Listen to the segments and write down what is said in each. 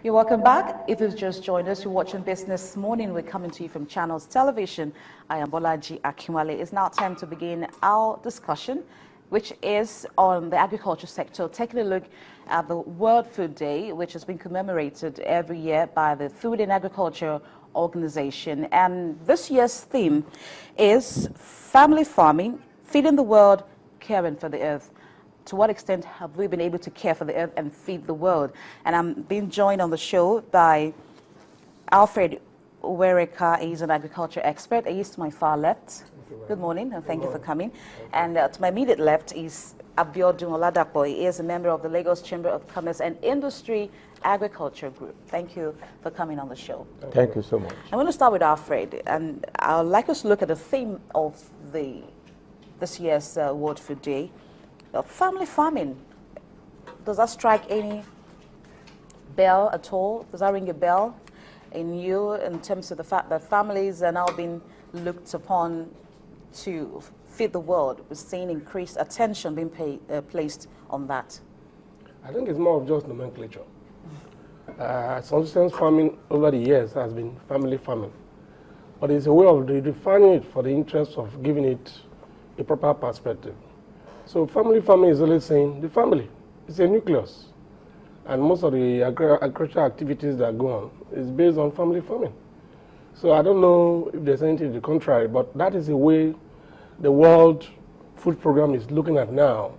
You're welcome back. If you've just joined us, you're watching Business Morning. We're coming to you from Channels Television. I am Bolaji Akinwale. It's now time to begin our discussion, which is on the agriculture sector, taking a look at the World Food Day, which has been commemorated every year by the Food and Agriculture Organization. And this year's theme is family farming, feeding the world, caring for the earth. To what extent have we been able to care for the earth and feed the world? And I'm being joined on the show by Alfred Uwereka. He's an agriculture expert. He's to my far left. Good morning, and thank you for coming. And to my immediate left is Abiodun Oladapo. He is a member of the Lagos Chamber of Commerce and Industry Agriculture Group. Thank you for coming on the show. Thank you so much. I'm going to start with Alfred, and I'd like us to look at the theme of this year's World Food Day. Family farming, does that strike any bell at all? Does that ring a bell in you in terms of the fact that families are now being looked upon to feed the world? We're seeing increased attention being placed on that. I think it's more of just nomenclature. Subsistence farming over the years has been family farming, but it's a way of redefining it for the interest of giving it a proper perspective. So family farming is always saying the family is a nucleus, and most of the agricultural activities that go on is based on family farming. So I don't know if there's anything to the contrary, but that is the way the World Food Program is looking at now.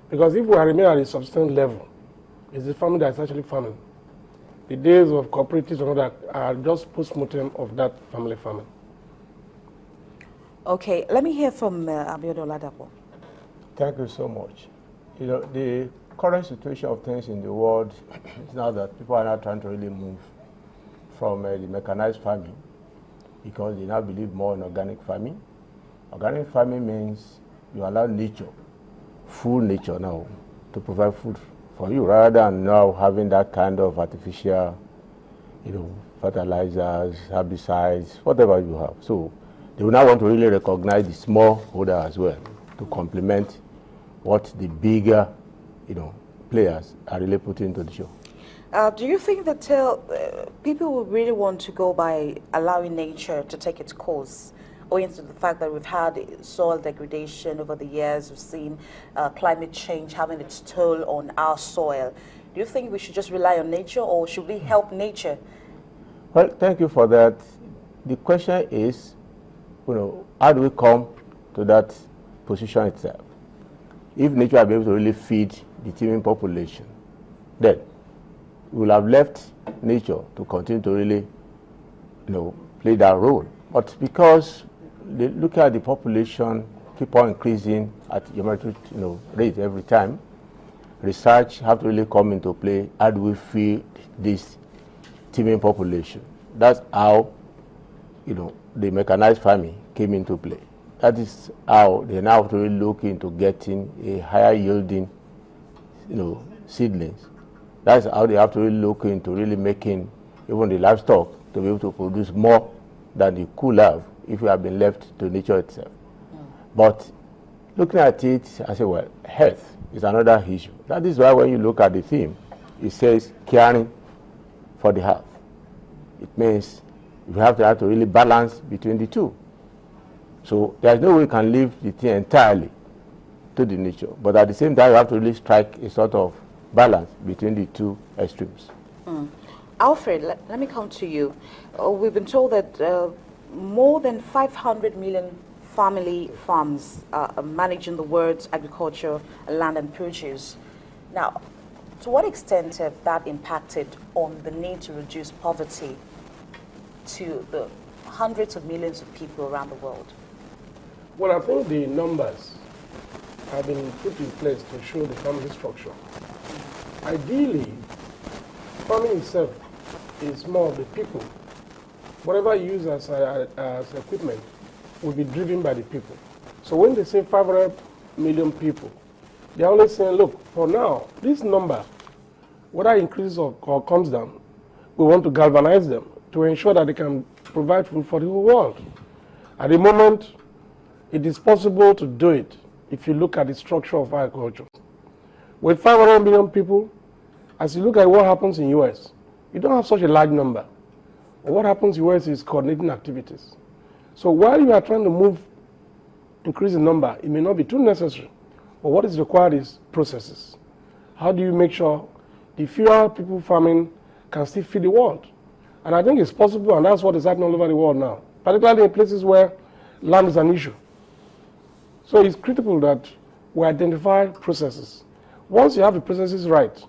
Because if we remain at a subsistence level, it's the family that's actually farming. The days of cooperatives and all that are just post-mortem of that family farming. Okay, let me hear from Abiodun Oladapo. Thank you so much. You know, the current situation of things in the world is now that people are now trying to really move from the mechanized farming because they now believe more in organic farming. Organic farming means you allow nature, full nature now, to provide food for you rather than now having that kind of artificial, fertilizers, herbicides, whatever you have. So they will now want to really recognize the smallholder as well to complement what the bigger, players are really putting into the show. Do you think that people will really want to go by allowing nature to take its course, owing to the fact that we've had soil degradation over the years, we've seen climate change having its toll on our soil? Do you think we should just rely on nature, or should we help nature? Well, thank you for that. The question is, how do we come to that position itself? If nature will be able to really feed the teeming population, then we will have left nature to continue to really, play that role. But because look at the population keep on increasing at geometric, rate every time, research have to really come into play. How do we feed this teeming population? That's how, the mechanized farming came into play. That is how they now have to really look into getting a higher yielding, seedlings. That's how they have to really look into really making even the livestock to be able to produce more than they could have if we had been left to nature itself. But looking at it, I say, well, health is another issue. That is why when you look at the theme, it says caring for the health. It means we have to really balance between the two. So there's no way we can leave the thing entirely to the nature, but at the same time, you have to really strike a sort of balance between the two extremes. Alfred, let me come to you. We've been told that more than 500 million family farms are managing the world's agriculture, land and produce. Now, to what extent have that impacted on the need to reduce poverty to the hundreds of millions of people around the world? Well, I think the numbers have been put in place to show the family structure. Ideally, farming itself is more of the people. Whatever you use as equipment will be driven by the people. So when they say 500 million people, they're only saying, look, for now, this number, whether it increases or comes down, we want to galvanize them to ensure that they can provide food for the whole world. At the moment, it is possible to do it if you look at the structure of agriculture. With 500 million people, as you look at what happens in US, you don't have such a large number. But what happens in US is coordinating activities. So while you are trying to increase the number, it may not be too necessary. But what is required is processes. How do you make sure the fewer people farming can still feed the world? And I think it's possible, and that's what is happening all over the world now, particularly in places where land is an issue. So it's critical that we identify processes. Once you have the processes right,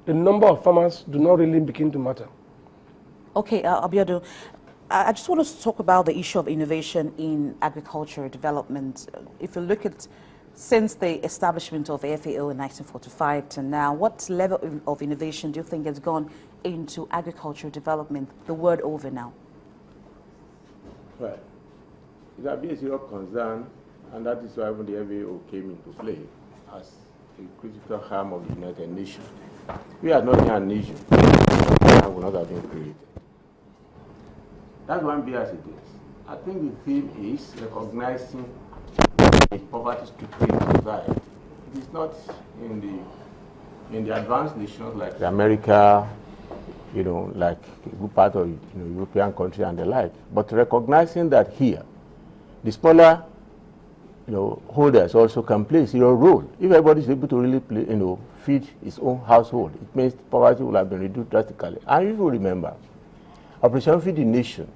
the number of farmers do not really begin to matter. Okay, Abiodun, I just want us to talk about the issue of innovation in agriculture development. If you look at since the establishment of the FAO in 1945 to now, what level of innovation do you think has gone into agriculture development the world over now? Well, it has been a serious concern, and that is why when the FAO came into play as a critical arm of the United Nations. We are not an issue that would not have been created. That's one big as it is. I think the theme is recognizing the poverty-stricken society. It is not in the advanced nations like America, like a good part of European countries and the like, but recognizing that here, the smaller holders also can play a serious role. If everybody is able to really play, feed his own household, it means poverty will have been reduced drastically. And you will remember, Operation Feed the Nation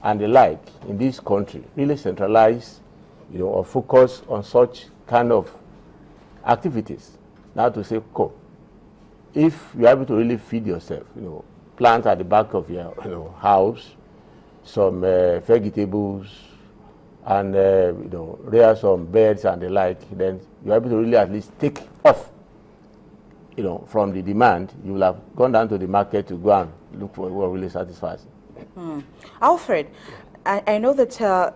and the like in this country really centralized, or focus on such kind of activities. Now to say, if you are able to really feed yourself, plant at the back of your house, some vegetables, and rear some birds and the like, then you're able to really at least take off from the demand. You will have gone down to the market to go and look for what really satisfies. Alfred, I know that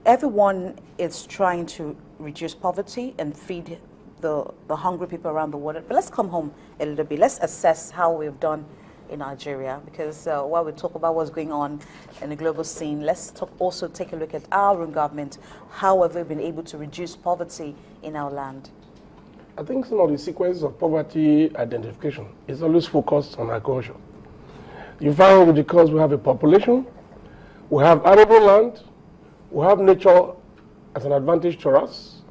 everyone is trying to reduce poverty and feed the hungry people around the world, but let's come home a little bit. Let's assess how we've done in Nigeria, because while we talk about what's going on in the global scene, let's also take a look at our own government. How have we been able to reduce poverty in our land? I think some of the sequences of poverty identification is always focused on agriculture. You find because we have a population, we have arable land, we have nature as an advantage to us.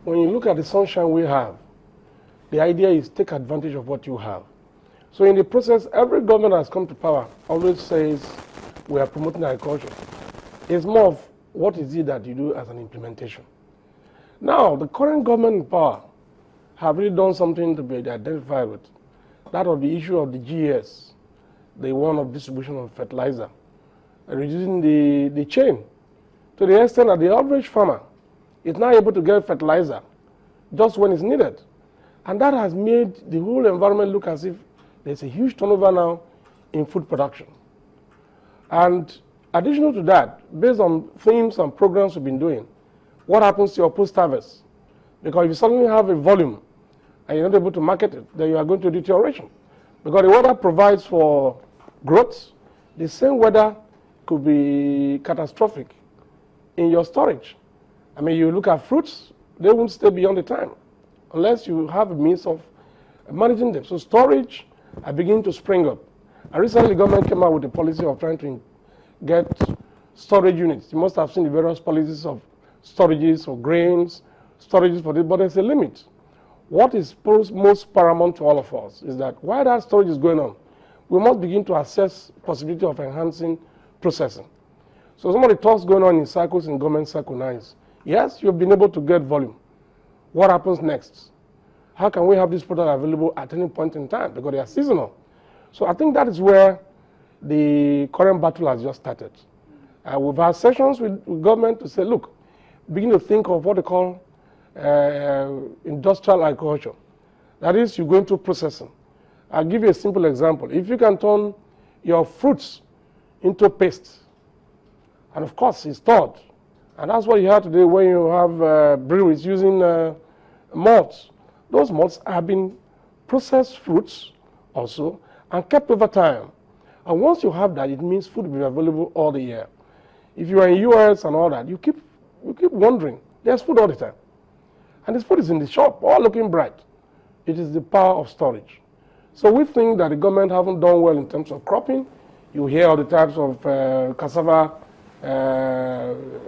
When you look at the sunshine we have, the idea is take advantage of what you have. So in the process, every government that has come to power always says we are promoting agriculture. It's more of what is it that you do as an implementation. Now, the current government in power have really done something to be identified with. That of the issue of the GS, the one of distribution of fertilizer, reducing the chain to the extent that the average farmer is now able to get fertilizer just when it's needed. And that has made the whole environment look as if there's a huge turnover now in food production. And additional to that, based on themes and programs we've been doing, what happens to your post-harvest? Because if you suddenly have a volume and you're not able to market it, then you are going to deterioration. Because the weather provides for growth. The same weather could be catastrophic in your storage. I mean, you look at fruits, they won't stay beyond the time unless you have a means of managing them. So storage are beginning to spring up. And recently, the government came out with a policy of trying to get storage units. You must have seen the various policies of storages for grains, storages for this, but there's a limit. What is most paramount to all of us is that while that storage is going on, we must begin to assess possibility of enhancing processing. So some of the talks going on in cycles in government cycle now is, yes, you've been able to get volume. What happens next? How can we have this product available at any point in time? Because they are seasonal. So I think that is where the current battle has just started. We've had sessions with government to say, look, begin to think of what they call industrial agriculture. That is, you go into processing. I'll give you a simple example. If you can turn your fruits into paste, and of course it's stored, and that's what you have today when you have breweries using malts. Those malts have been processed fruits also and kept over time. And once you have that, it means food will be available all the year. If you are in US and all that, you keep wondering, there's food all the time. And this food is in the shop, all looking bright. It is the power of storage. So we think that the government haven't done well in terms of cropping. You hear all the types of cassava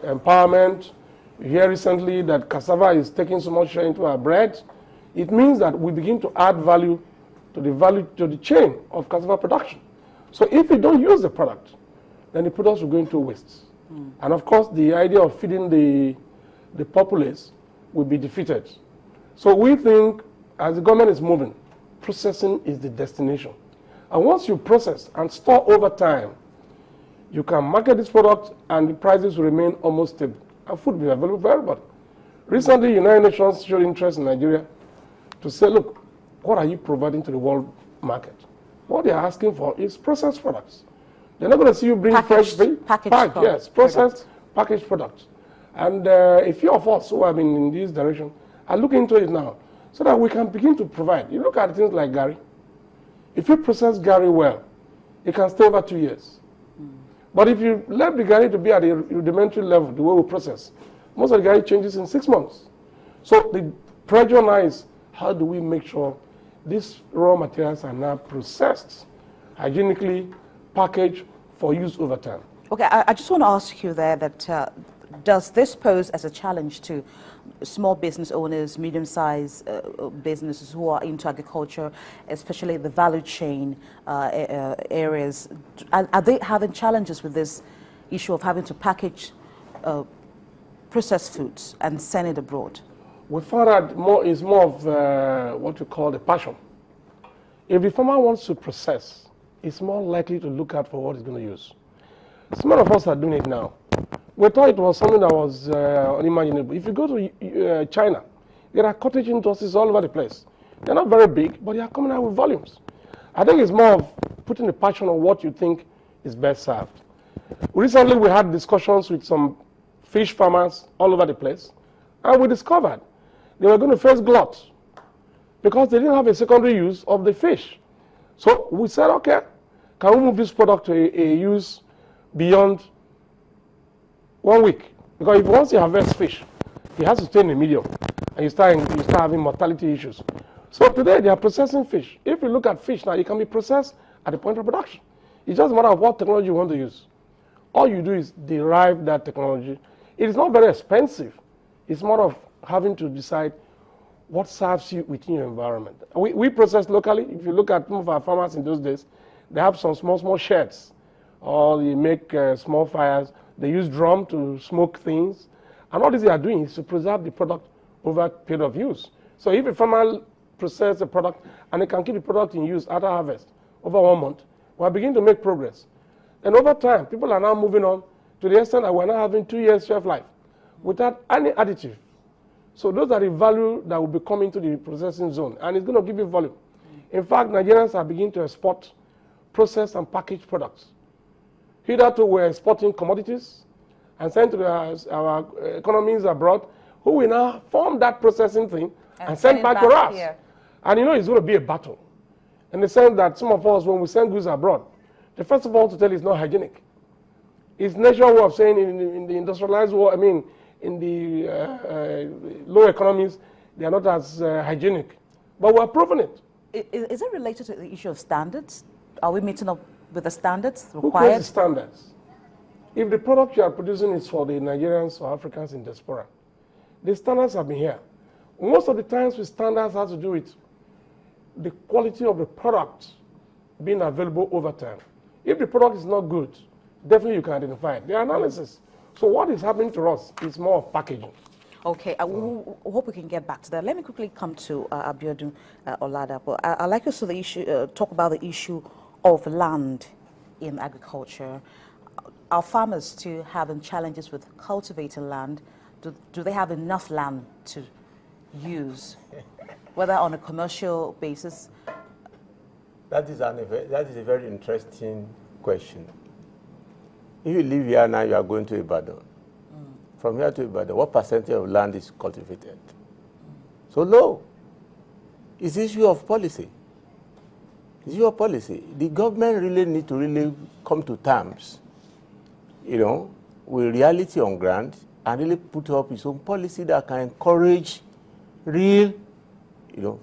empowerment. You hear recently that cassava is taking so much share into our bread. It means that we begin to add value to the chain of cassava production. So if we don't use the product, then the products will go into waste. And of course, the idea of feeding the populace will be defeated. So we think, as the government is moving, processing is the destination. And once you process and store over time, you can market this product and the prices will remain almost stable. And food will be available for everybody. Recently, United Nations showed interest in Nigeria to say, look, what are you providing to the world market? What they are asking for is processed products. They're not going to see you bring fresh food. Yes, processed, packaged products. And a few of us who have been in this direction are looking into it now so that we can begin to provide. You look at things like Gary. If you process Gary well, it can stay over 2 years. But if you let the Gary to be at a rudimentary level, the way we process, most of the Gary changes in 6 months. So the pressure now is, how do we make sure these raw materials are now processed, hygienically packaged for use over time? Okay, I just want to ask you there that does this pose as a challenge to small business owners, medium-sized businesses who are into agriculture, especially the value chain areas? Are they having challenges with this issue of having to package processed foods and send it abroad? We found out it's more of what we call the passion. If the farmer wants to process, it's more likely to look out for what he's going to use. Some of us are doing it now. We thought it was something that was unimaginable. If you go to China, there are cottage industries all over the place. They're not very big, but they are coming out with volumes. I think it's more of putting the passion on what you think is best served. Recently, we had discussions with some fish farmers all over the place, and we discovered they were going to face glut because they didn't have a secondary use of the fish. So we said, okay, can we move this product to a use beyond 1 week? Because if once you harvest fish, it has to stay in a medium, and you start having mortality issues. So today they are processing fish. If you look at fish now, it can be processed at the point of production. It's just a matter of what technology you want to use. All you do is derive that technology. It is not very expensive. It's more of having to decide what serves you within your environment. We process locally. If you look at some of our farmers in those days, they have some small sheds, or they make small fires. They use drum to smoke things. And all this they are doing is to preserve the product over a period of use. So if a farmer processes a product and they can keep the product in use after harvest over 1 month, we are beginning to make progress. And over time, people are now moving on to the extent that we're now having 2 years shelf life without any additive. So those are the value that will be coming to the processing zone, and it's going to give you volume. In fact, Nigerians are beginning to export processed and packaged products. Hitherto, we're exporting commodities and send to our economies abroad, who will now form that processing thing and send back to us. Here. And you know, it's going to be a battle. In the sense that some of us, when we send goods abroad, the first of all to tell is not hygienic. It's natural way of saying in the industrialized world, I mean, in the low economies, they are not as hygienic. But we're proving it. Is it related to the issue of standards? Are we meeting up with the standards required? Who creates the standards? If the product you are producing is for the Nigerians or Africans in diaspora, the standards have been here. Most of the times with standards has to do with the quality of the product being available over time. If the product is not good, definitely you can identify it. The analysis. So what is happening to us is more of packaging. Okay, I hope we can get back to that. Let me quickly come to Abiodun Oladapo. I'd like us to talk about the issue of land in agriculture. Are farmers still having challenges with cultivating land? Do they have enough land to use, whether on a commercial basis? That is a very interesting question. If you live here now, you are going to Ibadan. From here to Ibadan, what percentage of land is cultivated? So low. It's the issue of policy. It's your policy. The government really need to really come to terms, with reality on ground and really put up its own policy that can encourage real,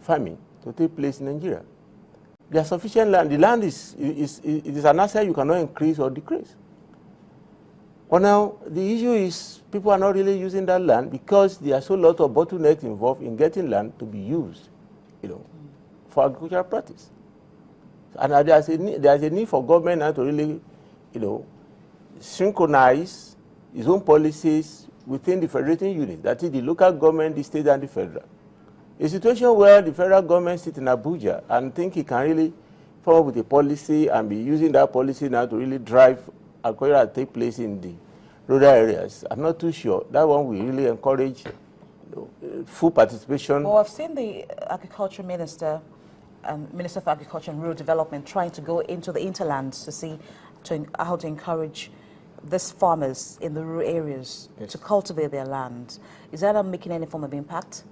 farming to take place in Nigeria. There's sufficient land. The land is an asset you cannot increase or decrease. But now, the issue is people are not really using that land because there are so lot of bottlenecks involved in getting land to be used, for agricultural practice. And there's a need for government now to really, synchronize its own policies within the federating unit, that is the local government, the state, and the federal. A situation where the federal government sits in Abuja and think it can really come up with a policy and be using that policy now to really drive agriculture that take place in the rural areas. I'm not too sure. That one will really encourage full participation. Well, I've seen the agriculture minister and Minister for Agriculture and Rural Development trying to go into the interlands to see how to encourage these farmers in the rural areas to cultivate their land. Is that not making any form of impact?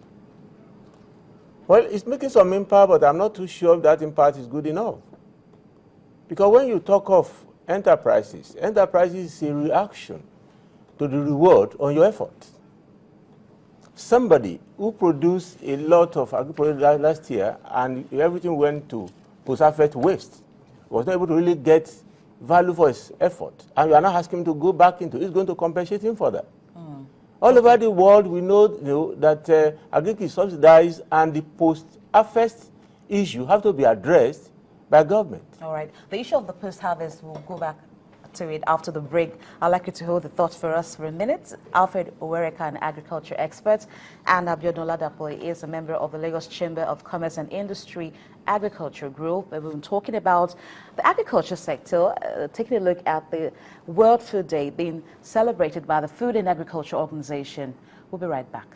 Well, it's making some impact, but I'm not too sure if that impact is good enough. Because when you talk of enterprises is a reaction to the reward on your effort. Somebody who produced a lot of agriculture last year and everything went to post-harvest waste was not able to really get value for his effort. And you are not asking him to go back into it. It's going to compensate him for that. All over the world, we know, that agriculture is subsidized and the post-harvest issue have to be addressed by government. All right. The issue of the post-harvest, we'll go back to it after the break. I'd like you to hold the thought for us for a minute. Alfred Owereka, an agriculture expert, and Abiodun Ladapo is a member of the Lagos Chamber of Commerce and Industry Agriculture Group. We've been talking about the agriculture sector, taking a look at the World Food Day being celebrated by the Food and Agriculture Organization. We'll be right back.